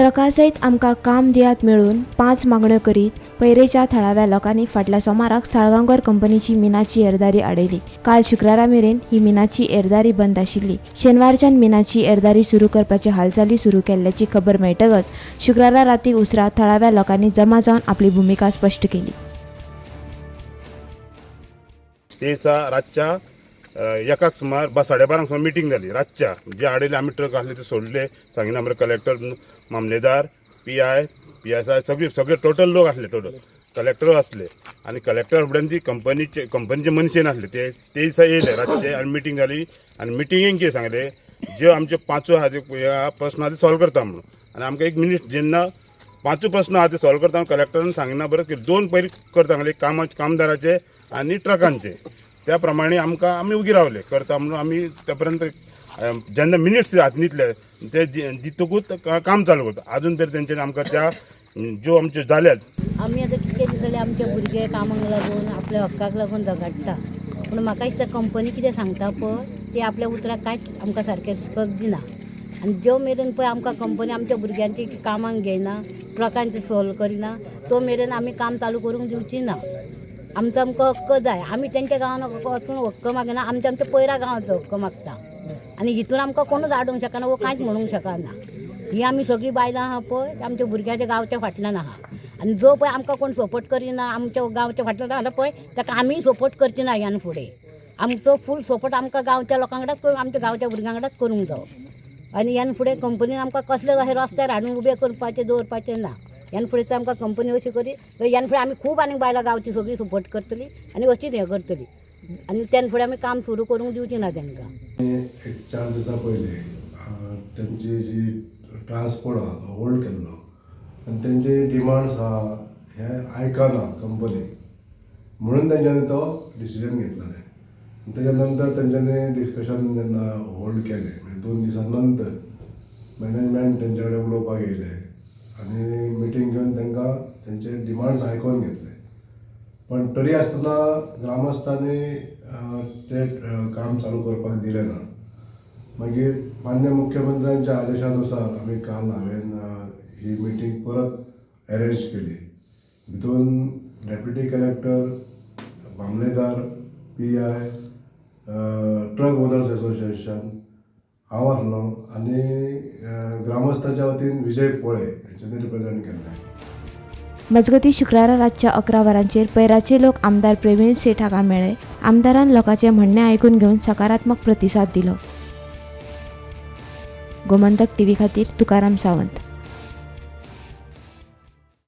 ट्रका सयत आमकां काम दियात मेळून 5 मागण्यो करीत पैरेच्या थळाव्या लोकांनी फाटल्या सोमाराक साळगांवकर कंपनीची मिनाची येरादारी आडयली। काल शुक्रारा मेरेन ही मिनाची येरादारी बंद आशिल्ली। शेनवारच्यान मिनाची येरादारी सुरू करपाची हालचाली सुरू केल्ल्याची खबर मेळटकच शुक्रारा राती उसरां थळाव्या लोकांनी जमा जावन आपली भूमिका स्पश्ट केली। रातच्या एकाक सुमार 12:30 सुमार मिटींग जाली। रातच्या जे आडयले आमी ट्रक आसले ते सोडले। सांगिना आमचे कलेक्टर, मामलेदार, PSI सगळे टोटल लोक आसले। टोटल कलेक्टर आसले आणि कलेक्टर फुड्यान ती कंपनीचे मनशे नासले ते दिसा येयले रातचे आणि मिटींग जाली। आणि मिटींगेक कितें सांगले, जे आमचे 5 आहा ते प्रश्न आहा ते सॉल्व करता म्हणून। आणि आमकां 1 मिनीट जेन्ना 5 प्रश्न आहा ते सॉल्व करता कलेक्टरान सांगिना बरं की 2 पयलीं करता सांगले, कामदाराचे आणि ट्रकांचे। त्या प्रमाणे आमी उगी रावले करता म्हणून आमी त्यापर्यंत जेन्ना मिनिट्स हातींतले ते दितकूच काम चालू करता। अजून तरी तेंच्यांनी आमकां त्या ज्यो आमच्यो जाल्यात आमी आतां कितें दिसलें आमचे भुरगे कामाक लागून आपल्या हक्काक लागून झगडटा, पूण म्हाका दिसता कंपनी कितें सांगता पळय ते आपल्या उतराक कांयच आमकां सारकें स्पश्ट दिना। आनी ज्यो मेरेन पळय आमकां कंपनी आमच्या भुरग्यांची कामाक घेयना, ट्रकांचे सॉल्व करिना, तो मेरेन आमी काम चालू करूंक दिवची ना। आमचो हक्क जाय। आमी तेंच्या गांवान वचून हक्क मागना, आमच्या पयरा गांवाचो हक्क मागता। आनी हितून आमकां कोणूच आडोवंक शकना वो कांयच म्हणूंक शकना। ही आमी सगळीं बायलां आहा पळय आमच्या भुरग्याच्या गांवच्या फाटल्यान आहा। आनी जो पळय आमकां कोण सपोर्ट करिना आमच्या गांवच्या फाटल्यान आहा पळय ताका आमी सपोर्ट करची ना। ह्यान फुडें आमचो फूल सपोर्ट आमकां गांवच्या लोकां कडेन आमच्या गांवच्या भुरग्यां कडेन करूंक जावो। आनी ह्यान फुडें कंपनीन आमकां कसले अशें रस्त्यार हाडून उबे करपाचें दवरपाचें ना। ह्यान फुडें तर आमकां कंपनी अशी करी ह्यान फुडें आमी खूब आनीक बायलां गांवची सगळीं सपोर्ट करतली आनी अशीच हें करतली। आनी त्यान फुडें आमी काम सुरू करूंक दिवची ना तांकां। 4 दिसां पयलीं तेंची जी ट्रान्सपोर्ट आहा तो होल्ड केल्लो आनी तेंचे डिमांड्स आहा हे आयकना कंपनी, म्हणून तेंच्यांनी तो डिसिजन घेतलेलें। तेच्या नंतर तेंच्यांनी डिस्कशन जेन्ना होल्ड केलें म्हणजे 2 दिसां नंतर मॅनेजमेंट तेंचे कडेन उलोवपाक येयले आनी मिटींग घेवन तांकां तेंचे डिमांड्स आयकून घेतले। पण तरी आसतना ग्रामस्थांनी ते काम चालू करपाक दिलें ना। मागीर मान्य मुख्यमंत्र्यांच्या आदेशानुसार आमी काल हांवें ही मिटींग परत अरेंज केली। भितून डेप्युटी कलेक्टर, मामलेदार, PI, ट्रक ओनर्स असोसिएशन हांव आसलो आनी ग्रामस्थाच्या वतीन विजय पोळे हेंच्यांनी रिप्रेझेंट केल्लें। मजगती शुक्रारा रातच्या 11 वरांचेर पैराचे लोक आमदार प्रवीण सेठ हाका मेळ्ळे। आमदारान लोकांचे म्हणणे आयकून घेवन सकारात्मक प्रतिसाद दिलो। गोमंतक TV खातीर तुकाराम सावंत।